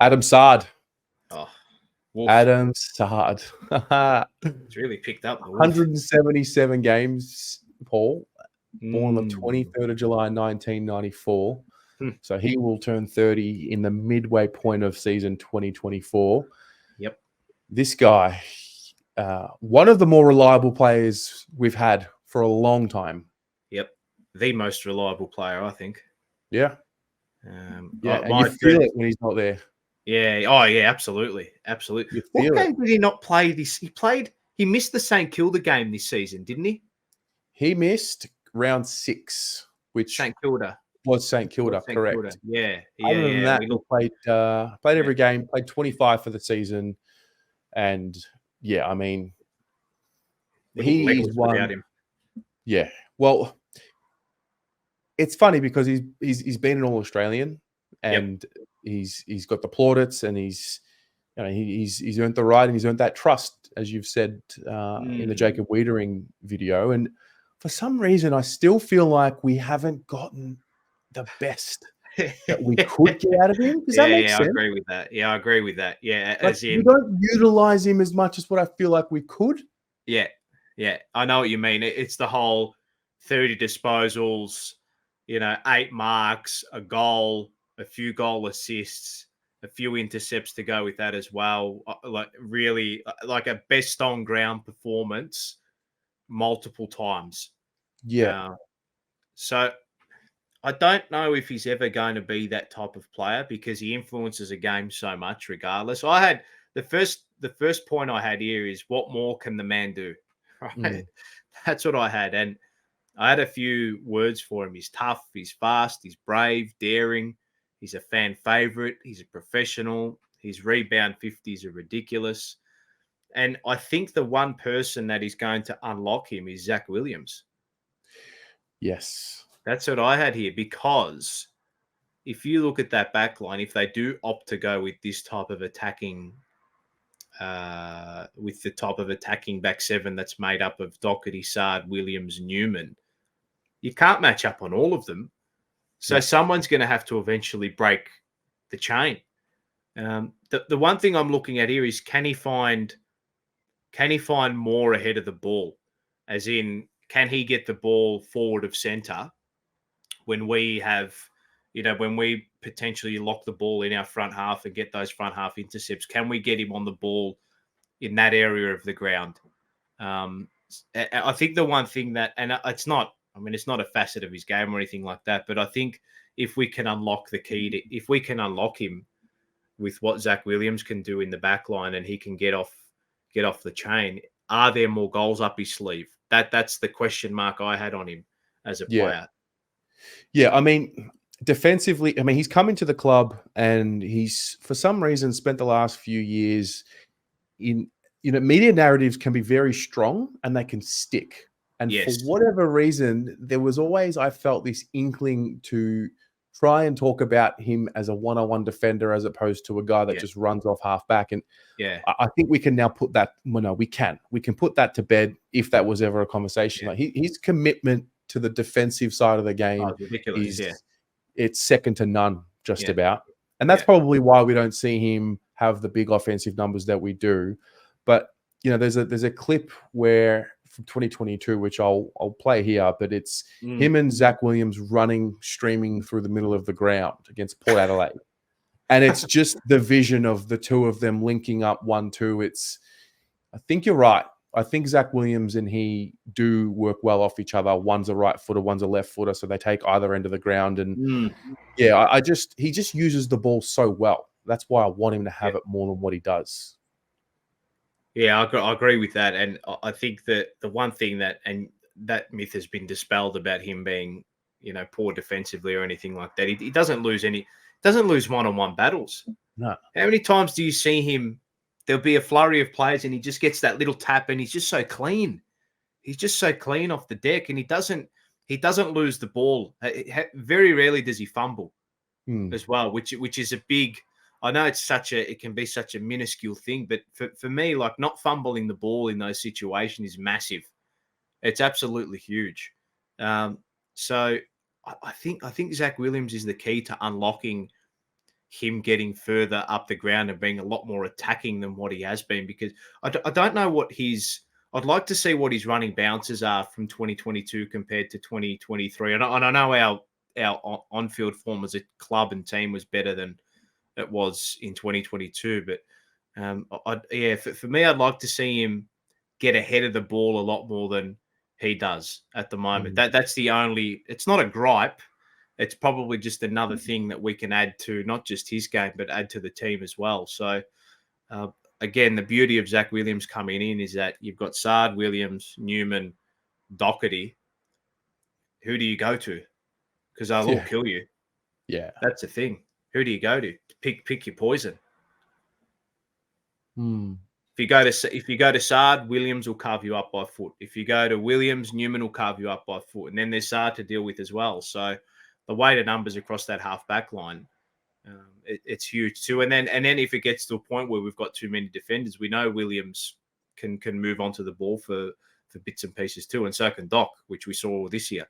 Adam Saad. Oh, Wolf. Adam Saad. It's really picked up. The Wolf. 177 games, Paul. Born the Mm. 23rd of July, 1994. Hmm. So he will turn 30 in the midway point of season 2024. Yep. This guy, one of the more reliable players we've had for a long time. Yep. The most reliable player, I think. Yeah. Yeah, and you feel it when he's not there. Yeah. Oh, yeah, absolutely. Absolutely. What game did he not play this? He missed the St Kilda game this season, didn't he? He missed round 6, which St Kilda. was St Kilda, correct. Kilda. Yeah. Other than that, he played every game, played 25 for the season. And yeah, I mean, he's one. Without him. Yeah. Well, it's funny because he's been an All-Australian and he's got the plaudits and he's earned the right and he's earned that trust, as you've said in the Jacob Wiedering video. And for some reason, I still feel like we haven't gotten the best that we could get out of him. Does that make sense? I agree with that. Yeah, I agree with that. Yeah, we don't utilize him as much as what I feel like we could. Yeah, I know what you mean. It's the whole 30 disposals, 8 marks, a goal, a few goal assists, a few intercepts to go with that as well. Like really, like a best on ground performance multiple times. Yeah. So I don't know if he's ever going to be that type of player because he influences a game so much regardless. I had the first point I had here is what more can the man do? Right. That's what I had. And I had a few words for him. He's tough, he's fast, he's brave, daring. He's a fan favorite. He's a professional. His rebound 50s are ridiculous. And I think the one person that is going to unlock him is Zach Williams. Yes. That's what I had here, because if you look at that back line, if they do opt to go with this type of attacking, with the type of attacking back seven that's made up of Doherty, Saad, Williams, Newman, you can't match up on all of them. So someone's going to have to eventually break the chain. The one thing I'm looking at here is can he find more ahead of the ball? As in, can he get the ball forward of centre when we have, when we potentially lock the ball in our front half and get those front half intercepts? Can we get him on the ball in that area of the ground? I think the one thing that, and it's not a facet of his game or anything like that, but I think if we can unlock if we can unlock him with what Zach Williams can do in the back line and he can get off the chain, are there more goals up his sleeve? That's the question mark I had on him as a player. Yeah, I mean, defensively, he's come into the club and he's, for some reason, spent the last few years in, media narratives can be very strong and they can stick. And for whatever reason, there was always, I felt, this inkling to try and talk about him as a one-on-one defender as opposed to a guy that just runs off half-back. And I think we can now put that, we can put that to bed if that was ever a conversation. Like his commitment to the defensive side of the game it's second to none, just about. And that's probably why we don't see him have the big offensive numbers that we do. But, there's a clip where from 2022, which I'll play here, but it's him and Zach Williams streaming through the middle of the ground against Port Adelaide. And it's just the vision of the two of them linking up 1-2. I think you're right. I think Zach Williams and he do work well off each other. One's a right footer, one's a left footer. So they take either end of the ground. And he just uses the ball so well. That's why I want him to have it more than what he does. Yeah, I agree with that. And I think that the one thing that myth has been dispelled about him being, poor defensively or anything like that. He doesn't lose one-on-one battles. No. How many times do you see him? There'll be a flurry of players and he just gets that little tap and he's just so clean. He's just so clean off the deck and he doesn't lose the ball. Very rarely does he fumble as well, which is a big. I know it can be such a minuscule thing, but for me, like not fumbling the ball in those situations is massive. It's absolutely huge. So I think Zach Williams is the key to unlocking him getting further up the ground and being a lot more attacking than what he has been, because I don't know what I'd like to see what his running bounces are from 2022 compared to 2023. And I know our on-field form as a club and team was better than it was in 2022. But for me, I'd like to see him get ahead of the ball a lot more than he does at the moment. That's the only. It's not a gripe. It's probably just another thing that we can add to not just his game, but add to the team as well. So, again, the beauty of Zach Williams coming in is that you've got Saad, Williams, Newman, Doherty. Who do you go to? Because they'll all kill you. Yeah, that's the thing. Who do you go to? Pick your poison. If you go to Saad, Williams will carve you up by foot. If you go to Williams, Newman will carve you up by foot, and then there's Saad to deal with as well. So the weighted numbers across that half back line, it's huge too. And then if it gets to a point where we've got too many defenders, we know Williams can move onto the ball for bits and pieces too, and so can Doc, which we saw this year.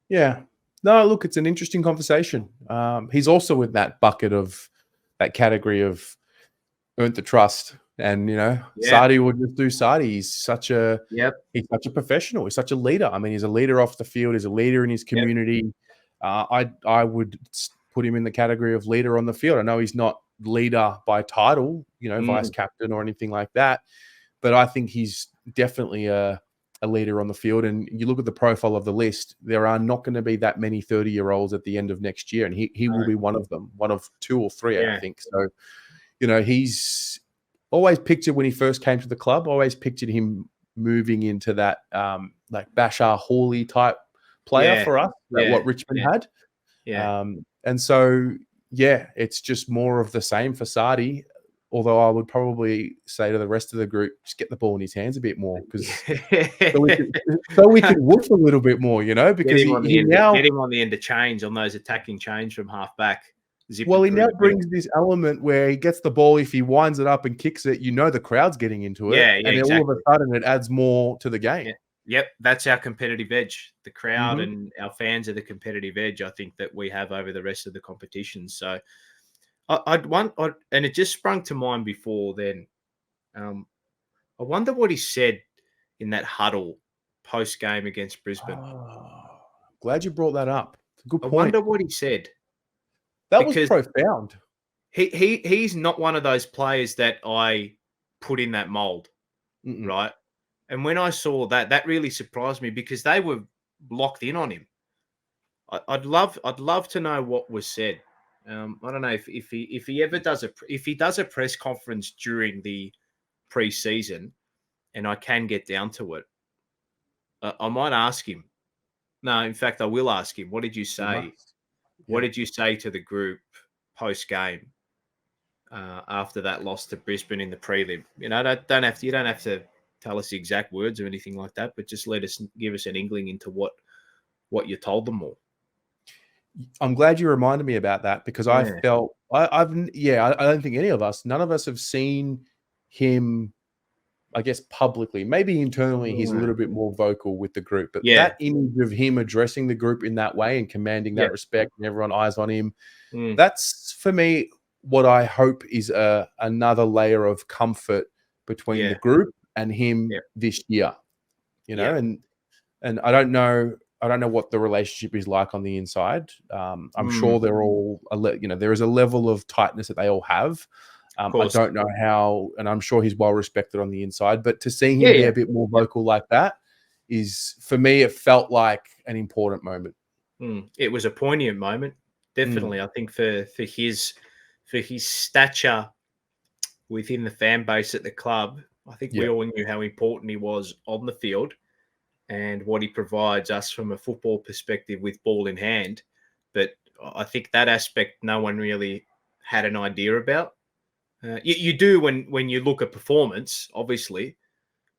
Yeah. No, look, it's an interesting conversation. He's also in that bucket of that category of earned the trust, and Saadi would just do Saadi. He's such a professional. He's such a leader. I mean, he's a leader off the field. He's a leader in his community. I would put him in the category of leader on the field. I know he's not leader by title, vice captain or anything like that, but I think he's definitely a leader on the field. And you look at the profile of the list, there are not going to be that many 30-year-olds at the end of next year, and he will be one of them, one of two or three, I think. So, he's always pictured when he first came to the club, always pictured him moving into that like Bashar Hawley type player for us, what Richmond had. And so, it's just more of the same for Saadi. Although I would probably say to the rest of the group, just get the ball in his hands a bit more, because so we can woof a little bit more, because get him on the end of change, on those attacking change from half back. He now brings this element where he gets the ball, if he winds it up and kicks it, the crowd's getting into it. And then all of a sudden it adds more to the game. Yep, that's our competitive edge. The crowd and our fans are the competitive edge, I think, that we have over the rest of the competition. So and it just sprung to mind before then. I wonder what he said in that huddle post game against Brisbane. Glad you brought that up. It's a good point. I wonder what he said. That was profound. He's not one of those players that I put in that mold, right? And when I saw that really surprised me, because they were locked in on him. I'd love to know what was said. I don't know if he ever does a press conference during the pre-season, and I can get down to it. I might ask him. No, in fact, I will ask him. What did you say? What did you say to the group post game after that loss to Brisbane in the prelim? You don't have to tell us the exact words or anything like that, but just give us an inkling into what you told them all. I'm glad you reminded me about that, because I felt I don't think none of us have seen him, I guess, publicly. Maybe internally he's a little bit more vocal with the group, but that image of him addressing the group in that way and commanding that respect and everyone eyes on him, that's for me what I hope is another layer of comfort between the group and him this year. And I don't know what the relationship is like on the inside. I'm sure they're all, there is a level of tightness that they all have. I don't know how, and I'm sure he's well respected on the inside, but to see him be a bit more vocal like that is, for me, it felt like an important moment. It was a poignant moment, definitely. I think for his stature within the fan base at the club, I think we all knew how important he was on the field and what he provides us from a football perspective with ball in hand. But I think that aspect no one really had an idea about. You do when you look at performance, obviously,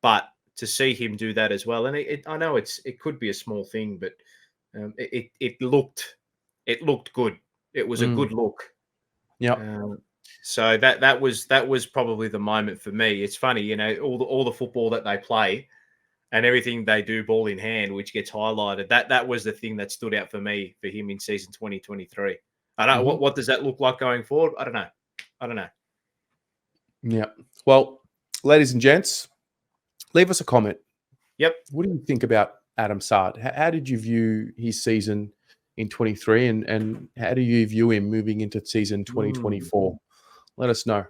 but to see him do that as well, and I know it could be a small thing, but it looked good. It was a good look. Yeah. So that was probably the moment for me. It's funny, all the football that they play, and everything they do ball in hand, which gets highlighted. That was the thing that stood out for me for him in season 2023. I don't know what does that look like going forward. I don't know. Yeah. Well, ladies and gents, leave us a comment. Yep. What do you think about Adam Saad? How did you view his season in 23, and how do you view him moving into season 2024? Let us know.